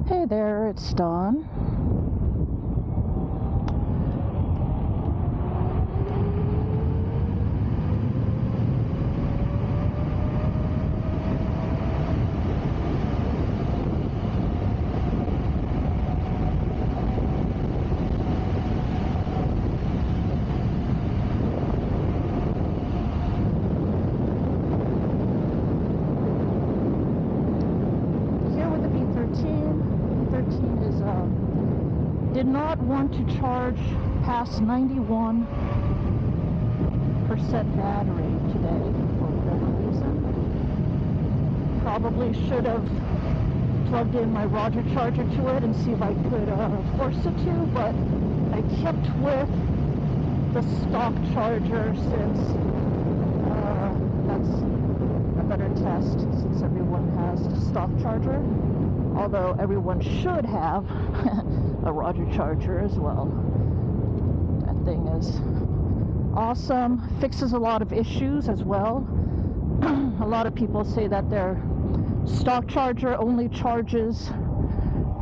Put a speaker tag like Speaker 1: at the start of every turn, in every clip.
Speaker 1: Hey there, it's Dawn. Here with the V13. V13 is did not want to charge past 91% battery today for whatever reason. Probably should have plugged in my Roger charger to it and see if I could force it to, but I kept with the stock charger since that's a better test, since everyone has the stock charger, although everyone should have a Roger charger as well. That thing is awesome, fixes a lot of issues as well. A lot of people say that their stock charger only charges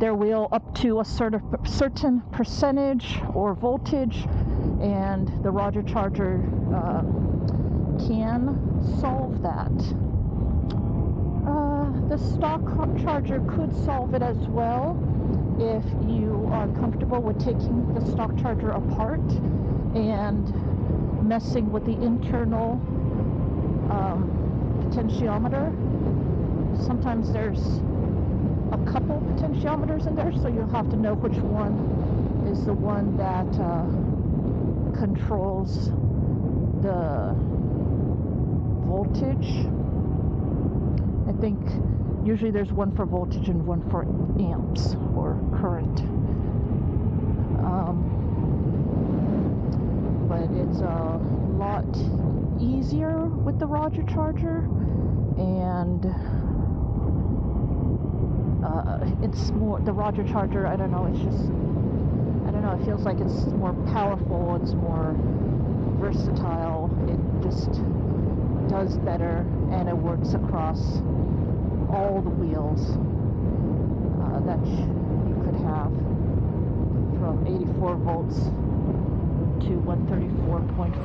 Speaker 1: their wheel up to a certain percentage or voltage, and the Roger charger can solve that. The stock charger could solve it as well if you are comfortable with taking the stock charger apart and messing with the internal potentiometer. Sometimes there's a couple potentiometers in there, so you'll have to know which one is the one that controls the voltage. I think usually there's one for voltage and one for amps or current. But it's a lot easier with the Roger charger, and it's more, the Roger charger, I don't know, it's just, I don't know, it feels like it's more powerful, it's more versatile, it just does better, and it works across all the wheels that you could have, from 84 volts to 134.4.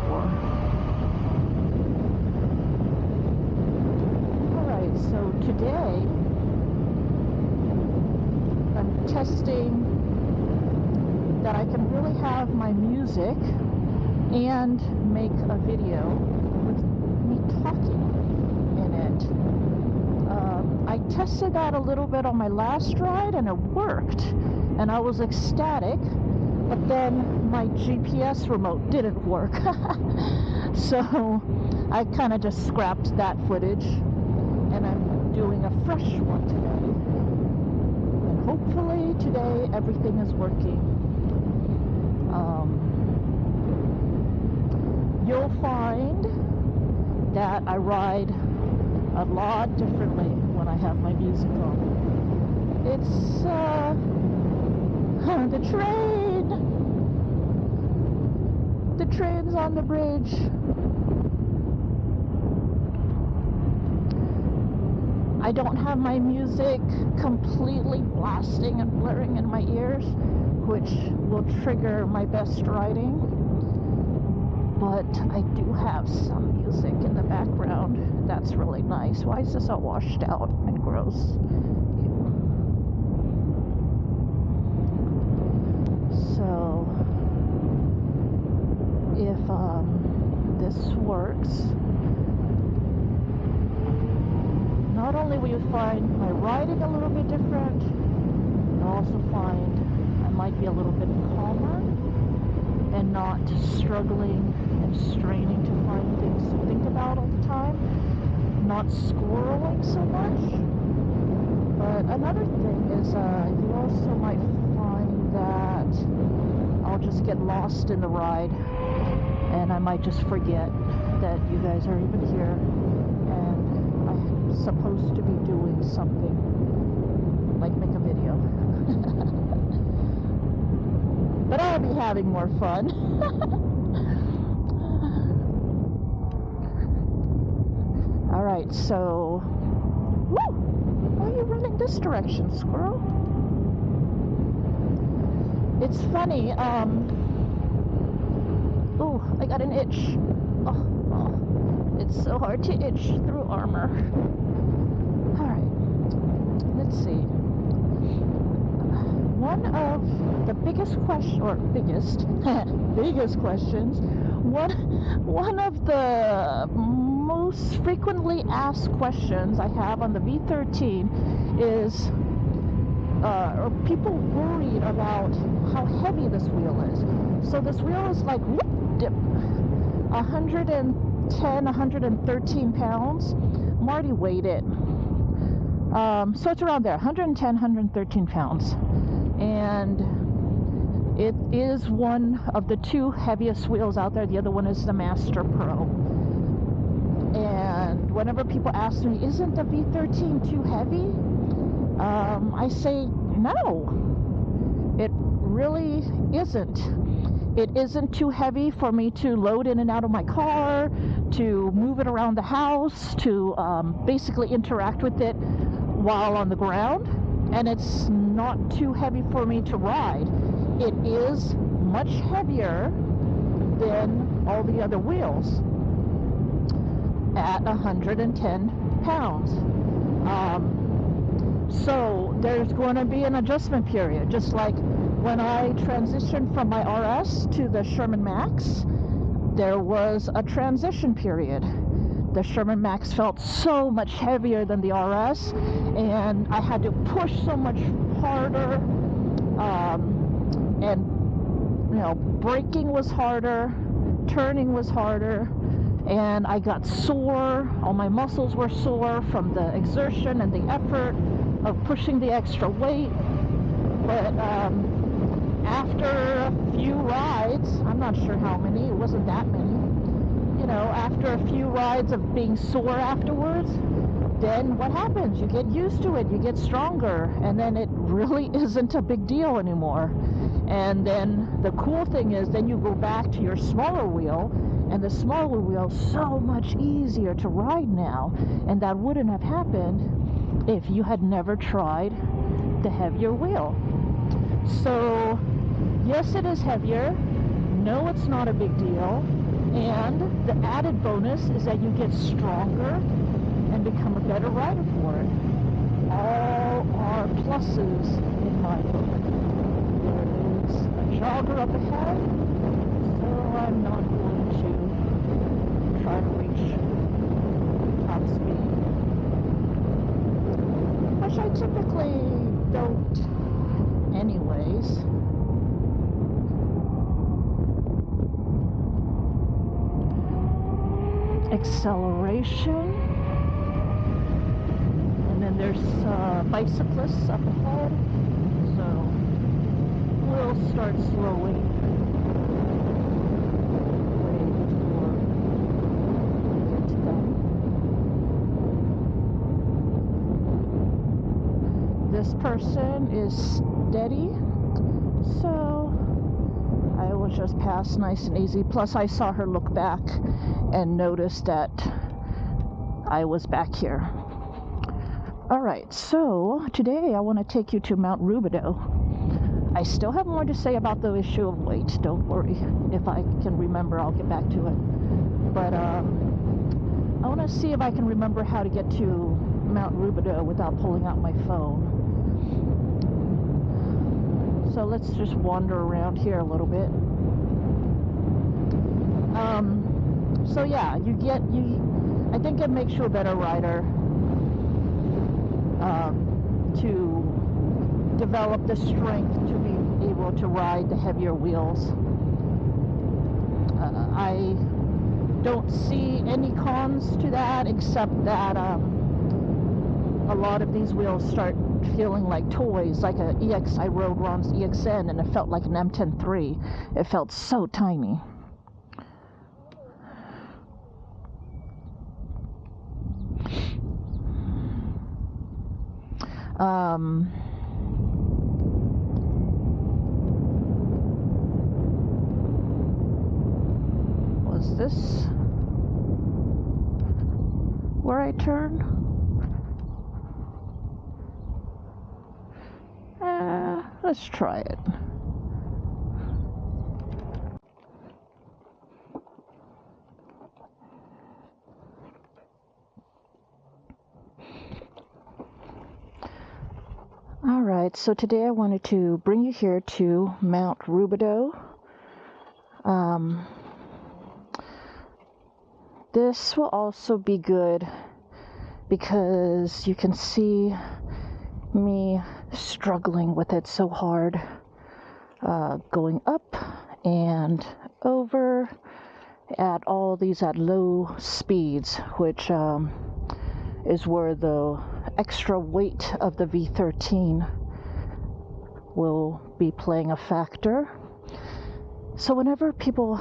Speaker 1: Alright, so today I'm testing that I can really have my music and make a video with me talking in it. I tested that a little bit on my last ride and it worked, and I was ecstatic, but then my GPS remote didn't work. So I kind of just scrapped that footage, and I'm doing a fresh one today. And hopefully today everything is working. You'll find that I ride a lot differently when I have my music on. It's the train! The train's on the bridge. I don't have my music completely blasting and blaring in my ears, which will trigger my best riding. But I do have some music in the background. That's really nice. Why is this all washed out and gross? So, if this works, not only will you find my riding a little bit different, you'll also find I might be a little bit calmer and not struggling and straining to find things to think about all the time, not squirreling so much. But another thing is you also might find that I'll just get lost in the ride, and I might just forget that you guys are even here, and I'm supposed to be doing something, like make a video. But I'll be having more fun. Alright, so... Woo! Why are you running this direction, squirrel? It's funny, oh, I got an itch. Oh, it's so hard to itch through armor. Alright, let's see. One of the biggest questions, one of the most frequently asked questions I have on the V13 is, are people worried about how heavy this wheel is? So this wheel is like, 110, 113 pounds. Marty weighed it. So it's around there, 110, 113 pounds. And it is one of the two heaviest wheels out there. The other one is the Master Pro. And whenever people ask me, isn't the V13 too heavy? I say, no, it really isn't. It isn't too heavy for me to load in and out of my car, to move it around the house, to basically interact with it while on the ground. And it's not too heavy for me to ride. It is much heavier than all the other wheels at 110 pounds. So there's going to be an adjustment period, just like when I transitioned from my RS to the Sherman Max, there was a transition period. The Sherman Max felt so much heavier than the RS, and I had to push so much harder, and braking was harder, turning was harder, and I got sore. All my muscles were sore from the exertion and the effort of pushing the extra weight. But after a few rides, I'm not sure how many, it wasn't that many, after a few rides of being sore afterwards, then what happens? You get used to it, you get stronger, and then it really isn't a big deal anymore. And then the cool thing is, then you go back to your smaller wheel, and the smaller wheel is so much easier to ride now, and that wouldn't have happened if you had never tried the heavier wheel. So yes, it is heavier. No, it's not a big deal. And the added bonus is that you get stronger and become a better rider for it. All are pluses in my book. There is a jogger up ahead, so I'm not going to try to reach top speed, which I typically don't anyways. Acceleration, and then there's bicyclists up ahead, so we'll start slowing way before we get to them. This person is steady, so I will just pass nice and easy. Plus I saw her look back and noticed that I was back here. Alright, so today I want to take you to Mount Rubidoux. I still have more to say about the issue of weight, don't worry. If I can remember, I'll get back to it. But I want to see if I can remember how to get to Mount Rubidoux without pulling out my phone. So let's just wander around here a little bit. So yeah, I think it makes you a better rider to develop the strength to be able to ride the heavier wheels. I don't see any cons to that, except that a lot of these wheels start feeling like toys, like I rode Ron's EXN, and it felt like an M10-3. It felt so tiny. Was this where I turn? Let's try it. Alright, so today I wanted to bring you here to Mount Rubidoux. This will also be good because you can see me struggling with it so hard, going up and over at all these at low speeds, which is where the extra weight of the V13 will be playing a factor. So whenever people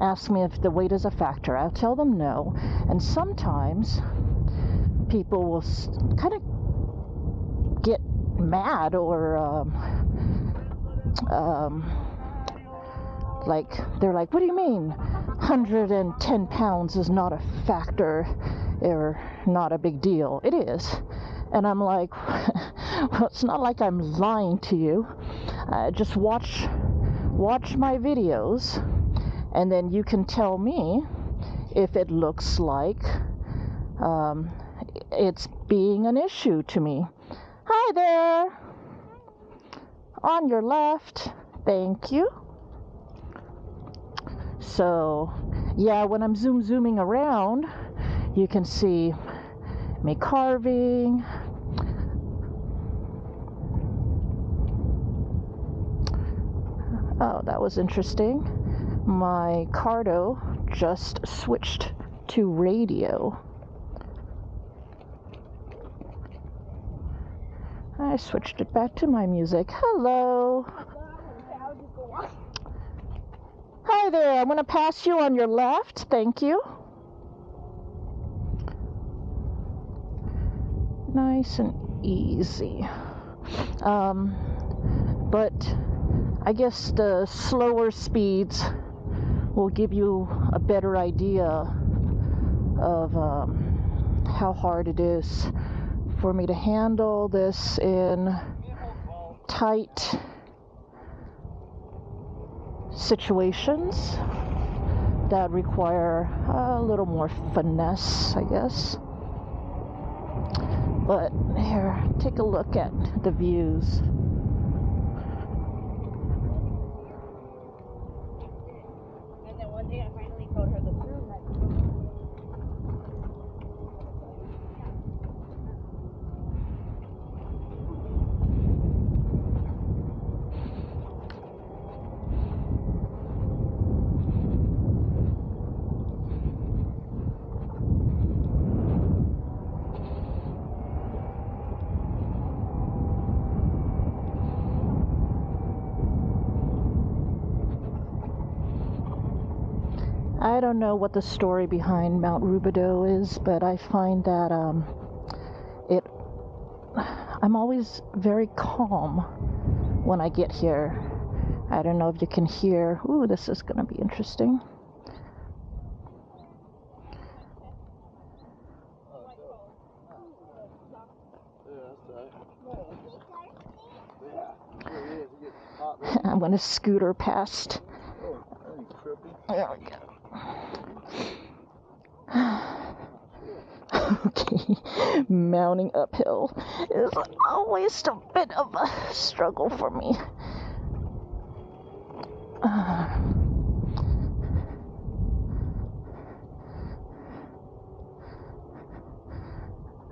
Speaker 1: ask me if the weight is a factor, I'll tell them no. And sometimes people will kind of get mad or like they're like, what do you mean 110 pounds is not a factor or not a big deal? It is. And I'm like, well, it's not like I'm lying to you. Just watch my videos, and then you can tell me if it looks like it's being an issue to me. Hi there. On your left. Thank you. So, yeah, when I'm zooming around, you can see me carving. Oh, that was interesting. My Cardo just switched to radio. I switched it back to my music. Hello. Hi there. I'm going to pass you on your left. Thank you. Nice and easy. But I guess the slower speeds will give you a better idea of how hard it is for me to handle this in tight situations that require a little more finesse, I guess. But here, take a look at the views.
Speaker 2: And then one day I finally told her the truth.
Speaker 1: I don't know what the story behind Mount Rubidoux is, but I find that I'm always very calm when I get here. I don't know if you can hear. Ooh, this is going to be interesting. I'm going to scooter past. There we go. Okay, mounting uphill is always a bit of a struggle for me.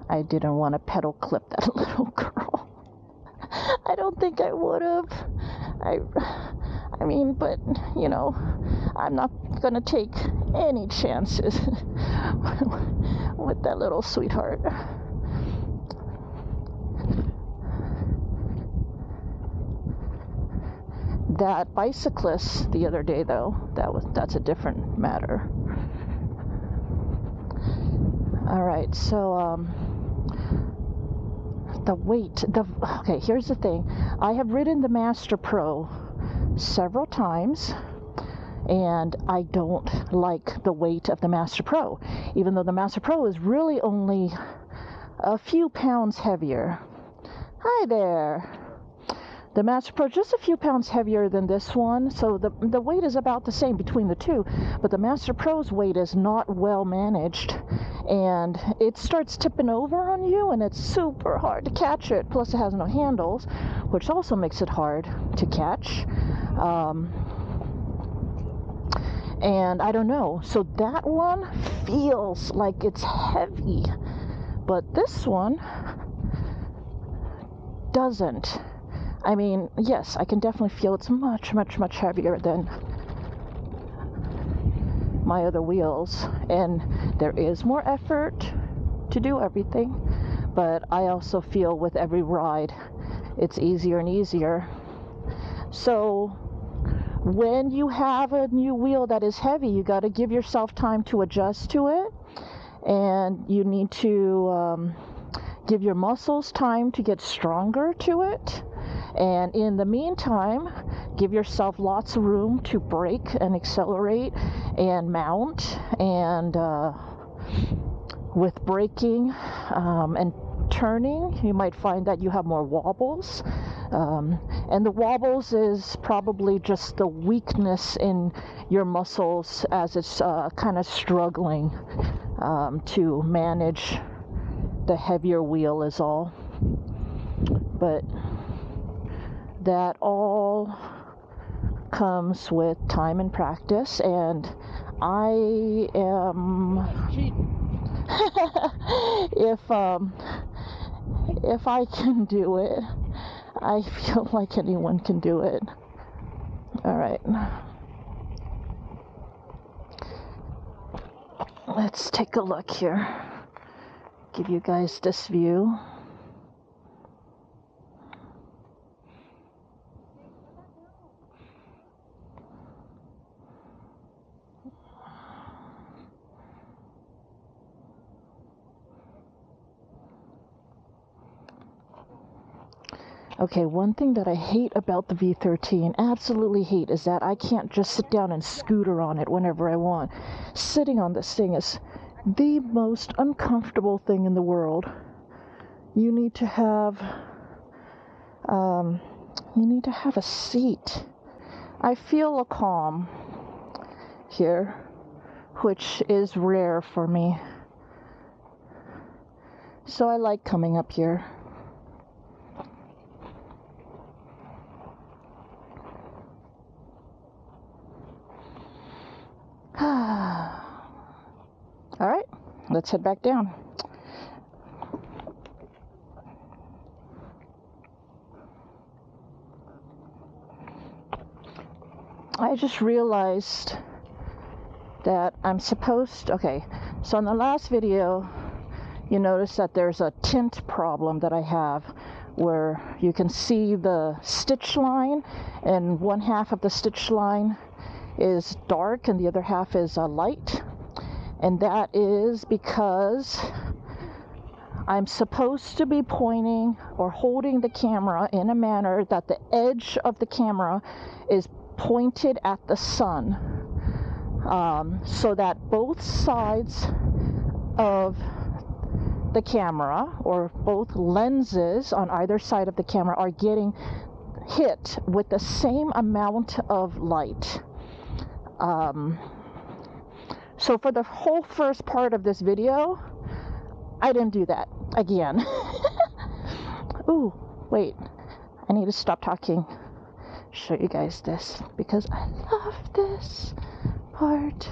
Speaker 1: I didn't want to pedal clip that little girl. I don't think I would have. I mean, but, you know, I'm not going to take any chances with that little sweetheart. That bicyclist the other day, though, that's a different matter. All right, so the weight. Okay, here's the thing. I have ridden the Master Pro several times, and I don't like the weight of the Master Pro, even though the Master Pro is really only a few pounds heavier. Hi there. The Master Pro just a few pounds heavier than this one, so the weight is about the same between the two, but the Master Pro's weight is not well managed, and it starts tipping over on you, and it's super hard to catch it. Plus it has no handles, which also makes it hard to catch. And I don't know, so that one feels like it's heavy, but this one doesn't. I mean, yes, I can definitely feel it's much, much, much heavier than my other wheels, and there is more effort to do everything, but I also feel with every ride it's easier and easier. So when you have a new wheel that is heavy, you got to give yourself time to adjust to it, and you need to give your muscles time to get stronger to it. And in the meantime, give yourself lots of room to brake and accelerate and mount. And with braking and turning, you might find that you have more wobbles. And the wobbles is probably just the weakness in your muscles as it's kind of struggling to manage the heavier wheel is all. But that all comes with time and practice, and I am if I can do it, I feel like anyone can do it. All right, let's take a look here, give you guys this view. Okay, one thing that I hate about the V13, absolutely hate, is that I can't just sit down and scooter on it whenever I want. Sitting on this thing is the most uncomfortable thing in the world. You need to have a seat. I feel a calm here, which is rare for me. So I like coming up here. All right, let's head back down. I just realized that I'm supposed to, okay, so in the last video, you notice that there's a tint problem that I have where you can see the stitch line, and one half of the stitch line is dark and the other half is light. And that is because I'm supposed to be pointing or holding the camera in a manner that the edge of the camera is pointed at the sun, so that both sides of the camera, or both lenses on either side of the camera, are getting hit with the same amount of light. So for the whole first part of this video, I didn't do that again. Ooh, wait, I need to stop talking. Show you guys this, because I love this part.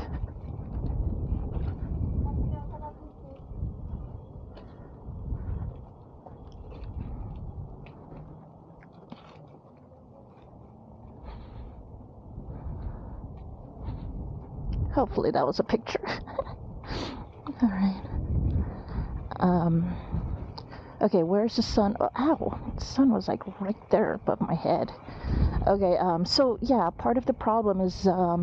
Speaker 1: Hopefully that was a picture. All right. Okay, where's the sun? Oh, ow, the sun was like right there above my head. Okay, so yeah, part of the problem is, I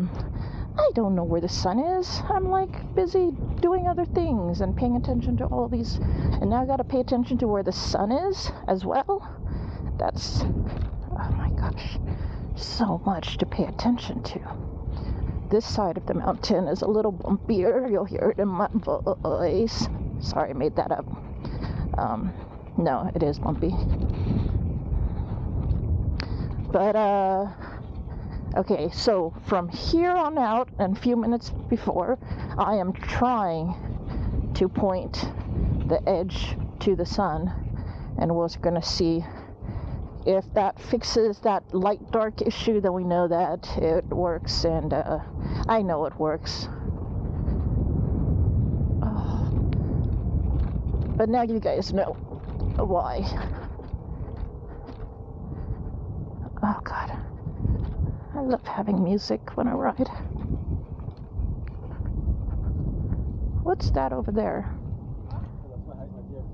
Speaker 1: don't know where the sun is. I'm like busy doing other things and paying attention to all these, and now I gotta pay attention to where the sun is as well. That's, oh my gosh, so much to pay attention to. This side of the mountain is a little bumpier. You'll hear it in my voice. Sorry, I made that up. No, it is bumpy. But, okay, so from here on out, and a few minutes before, I am trying to point the edge to the sun, and we're going to see if that fixes that light dark issue. Then we know that it works, and I know it works. Oh. But now you guys know why. Oh God, I love having music when I ride. What's that over there?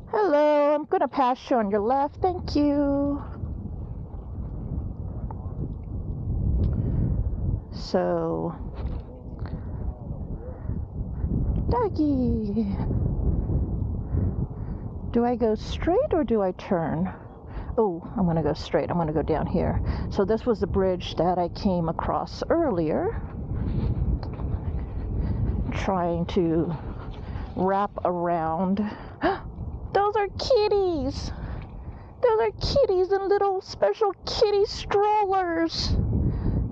Speaker 1: Hello, I'm gonna pass you on your left, thank you. So, doggy. Do I go straight or do I turn? Oh, I'm gonna go straight. I'm gonna go down here. So this was the bridge that I came across earlier, trying to wrap around. Those are kitties! Those are kitties in little special kitty strollers.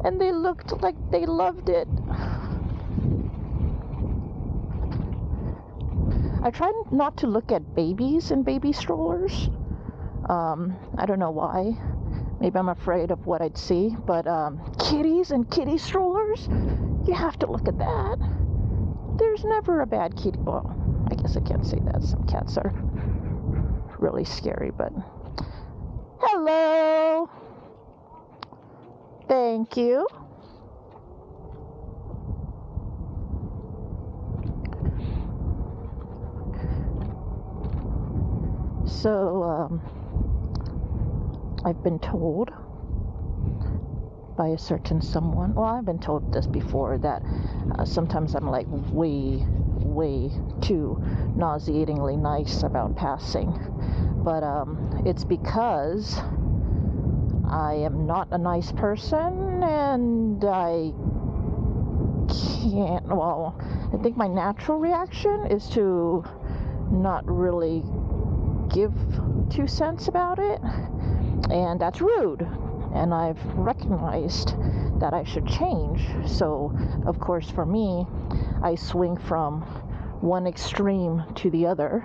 Speaker 1: And they looked like they loved it. I try not to look at babies in baby strollers. I don't know why. Maybe I'm afraid of what I'd see. But kitties and kitty strollers, you have to look at that. There's never a bad kitty. Well, I guess I can't say that. Some cats are really scary, but... Hello! Thank you. So, I've been told by a certain someone, well, I've been told this before, that sometimes I'm like way too nauseatingly nice about passing. But it's because I am not a nice person, and I can't, well, I think my natural reaction is to not really give 2 cents about it, and that's rude, and I've recognized that I should change. So of course for me, I swing from one extreme to the other,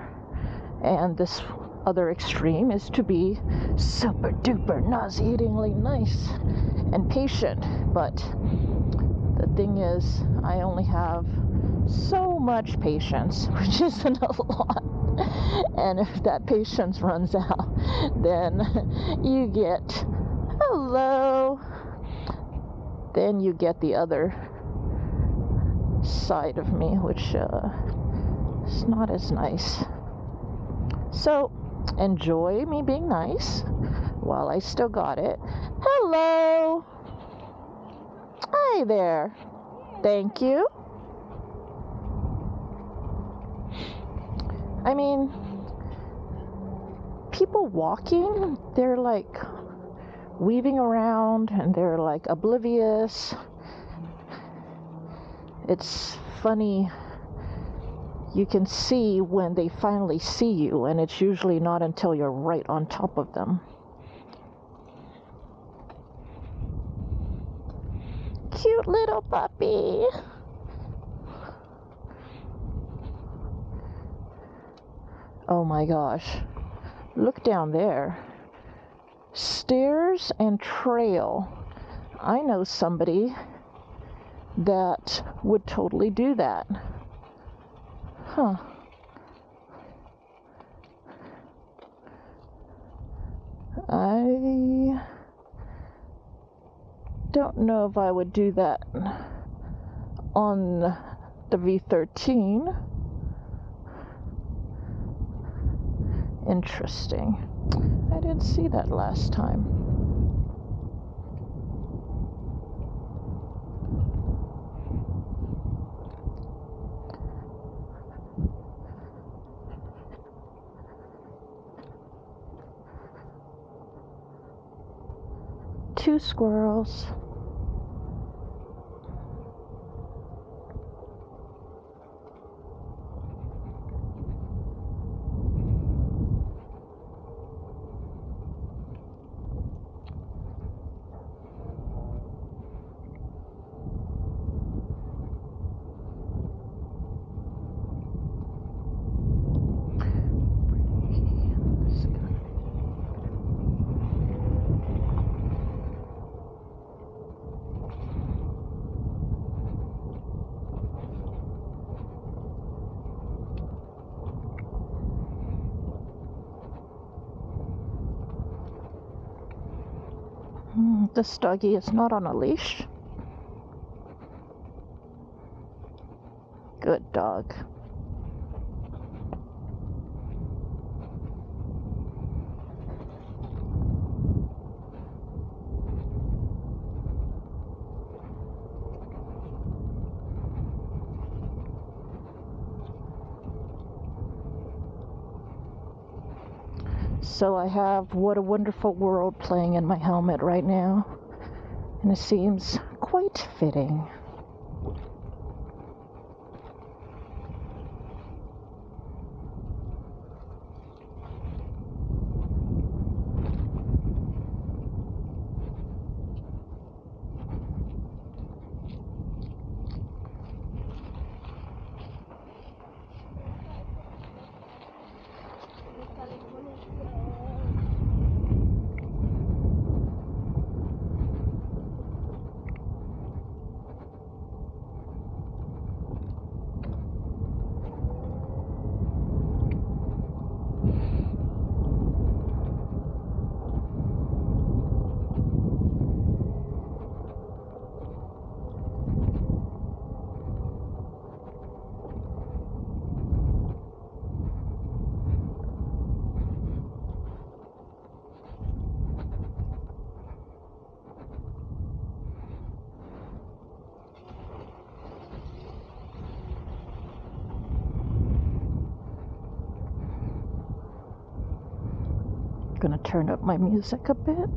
Speaker 1: and this other extreme is to be super duper nauseatingly nice and patient. But the thing is, I only have so much patience, which isn't a lot. And if that patience runs out, then you get, hello, then you get the other side of me, which is not as nice. So enjoy me being nice while I still got it. Hello. Hi there. Thank you. I mean, people walking, they're like weaving around and they're like oblivious. It's funny. You can see when they finally see you, and it's usually not until you're right on top of them. Cute little puppy. Oh my gosh. Look down there. Stairs and trail. I know somebody that would totally do that. Huh. I don't know if I would do that on the V13. Interesting. I didn't see that last time. Two squirrels. This doggy is not on a leash. Good dog. So I have What a Wonderful World playing in my helmet right now, and it seems quite fitting. Gonna turn up my music a bit.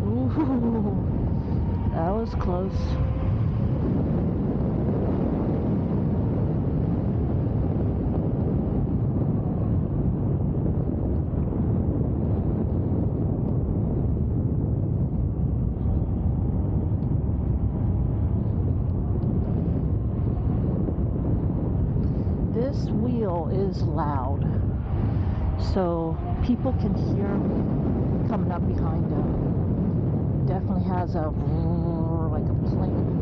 Speaker 1: Ooh, that was close. wheel is loud. So people can hear me coming up behind him. Definitely has a roar like a plane.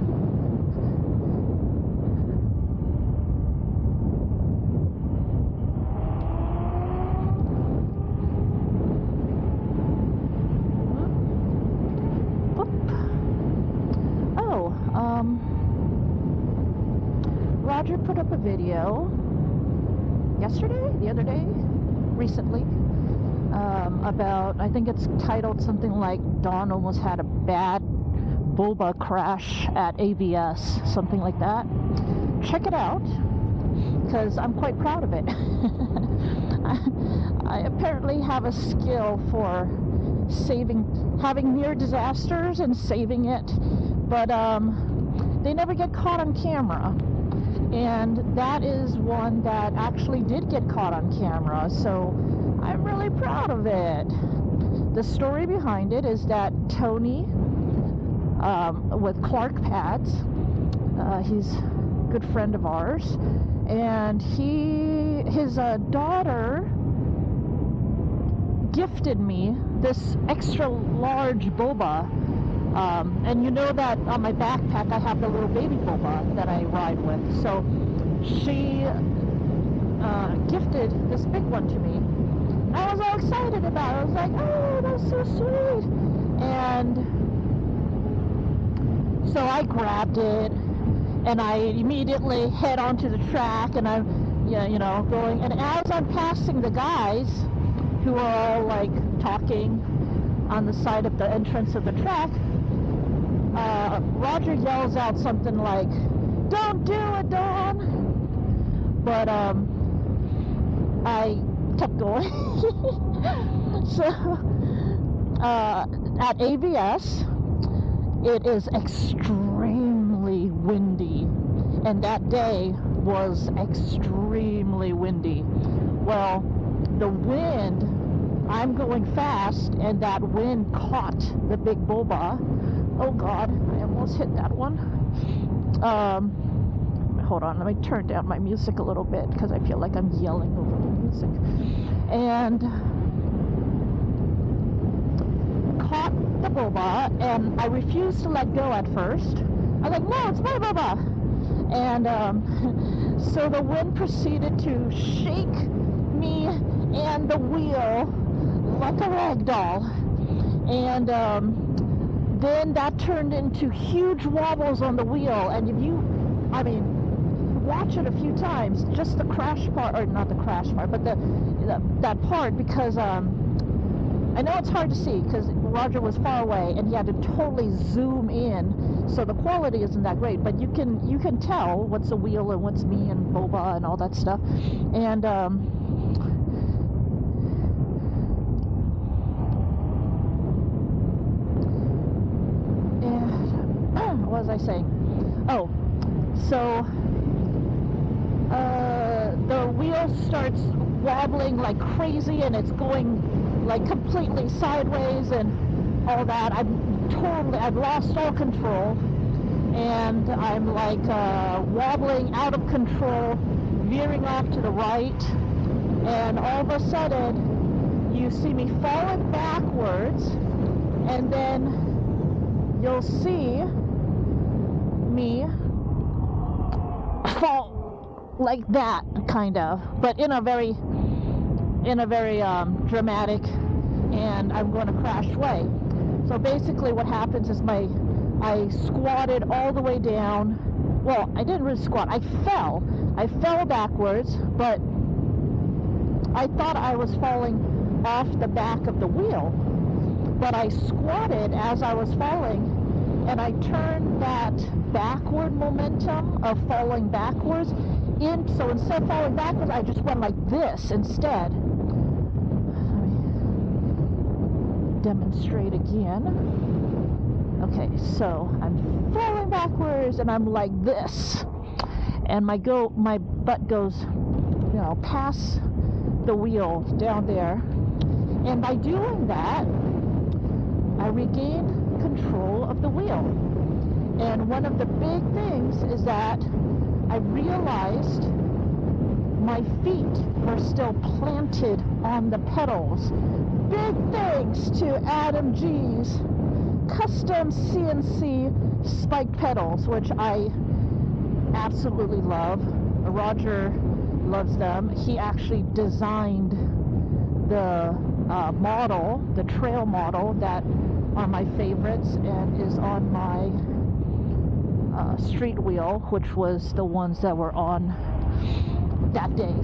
Speaker 1: Roger put up a video yesterday, the other day, recently, about, I think it's titled something like Dawn almost had a bad Boba crash at AVS, something like that. Check it out, because I'm quite proud of it. I apparently have a skill for having near disasters and saving it, but they never get caught on camera. And that is one that actually did get caught on camera, so I'm really proud of it. The story behind it is that Tony, with Clark Pads, he's a good friend of ours, and his daughter gifted me this extra large Boba. And you know that on my backpack I have the little baby Boba that I ride with. So she gifted this big one to me. I was all excited about it. I was like, oh, that's so sweet. And so I grabbed it and I immediately head onto the track, and I'm going. And as I'm passing the guys who are all like talking on the side of the entrance of the track, Roger yells out something like, "Don't do it, Dawn!" But I kept going. So at AVS, it is extremely windy, and that day was extremely windy. Well, the wind, I'm going fast, and that wind caught the big Boba. Oh God, I almost hit that one. Hold on, let me turn down my music a little bit because I feel like I'm yelling over the music. And caught the Boba, and I refused to let go at first. I was like, no, it's my Boba. And so the wind proceeded to shake me and the wheel like a rag doll. And then that turned into huge wobbles on the wheel, and watch it a few times, just the crash part, or not the crash part, but that part, because I know it's hard to see because Roger was far away and he had to totally zoom in, so the quality isn't that great, but you can tell what's a wheel and what's me and Boba and all that stuff. And what was I saying? Oh, so the wheel starts wobbling like crazy, and it's going like completely sideways and all that. I've lost all control, and I'm like wobbling out of control, veering off to the right, and all of a sudden you see me falling backwards, and then you'll see me fall like that, kind of, but in a very dramatic, and I'm going to crash way. So basically what happens is I squatted all the way down. Well, I didn't really squat, I fell backwards, but I thought I was falling off the back of the wheel, but I squatted as I was falling, and I turned that backward momentum of falling backwards in, so instead of falling backwards, I just went like this instead. Let me demonstrate again. Okay, so I'm falling backwards and I'm like this, and my butt goes, past the wheel down there, and by doing that, I regain control of the wheel. And one of the big things is that I realized my feet were still planted on the pedals. Big thanks to Adam G's custom CNC spike pedals, which I absolutely love. Roger loves them. He actually designed the model, the trail model, that are my favorites and is on my street wheel, which was the ones that were on that day.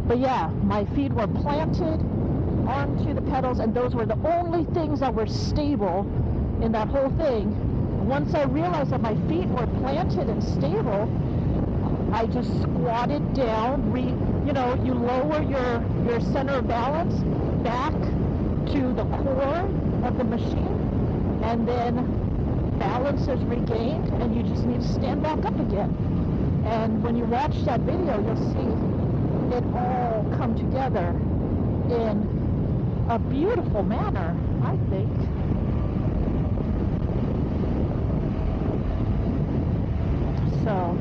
Speaker 1: But yeah, my feet were planted onto the pedals, and those were the only things that were stable in that whole thing. Once I realized that my feet were planted and stable, I just squatted down, you lower your center of balance back to the core of the machine, and then balance is regained, and you just need to stand back up again. And when you watch that video, you'll see it all come together in a beautiful manner, I think. So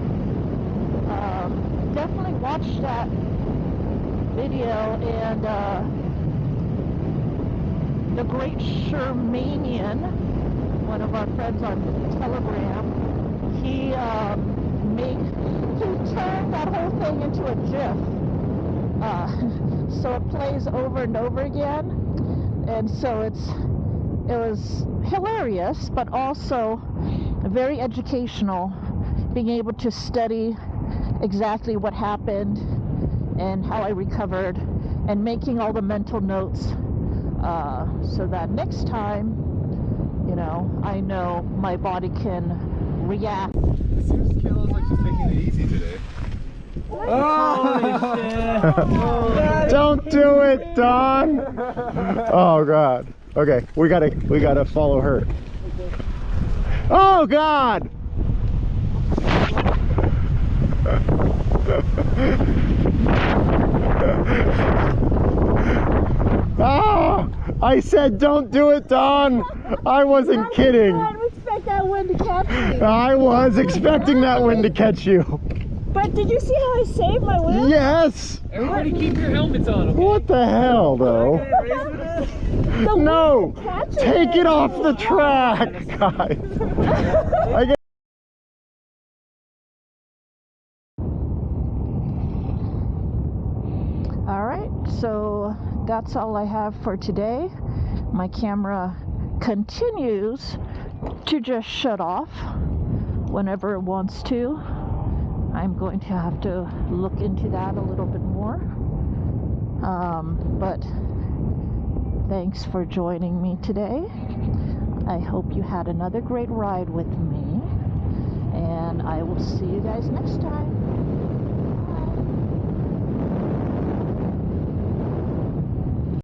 Speaker 1: definitely watch that video. And the great Shermanian, one of our friends on Telegram, he turned that whole thing into a GIF. So it plays over and over again, and so it was hilarious, but also very educational, being able to study exactly what happened and how I recovered, and making all the mental notes, so that next time, I know my body can react.
Speaker 3: It seems Kayla's like she's taking it easy today.
Speaker 4: Holy shit!
Speaker 5: Don't do it, Don! Oh God. Okay, we gotta follow her. Oh God! Ah! I said don't do it, Don! I wasn't kidding.
Speaker 2: I didn't expect that wind to catch me.
Speaker 5: I was expecting that wind to catch you.
Speaker 2: But did you see how I saved my wind?
Speaker 5: Yes!
Speaker 4: Everybody keep your helmets on, okay?
Speaker 5: What the hell, though? No! Take it off the track, guys!
Speaker 1: Alright, so that's all I have for today. My camera continues to just shut off whenever it wants to. I'm going to have to look into that a little bit more. But thanks for joining me today. I hope you had another great ride with me, and I will see you guys next time.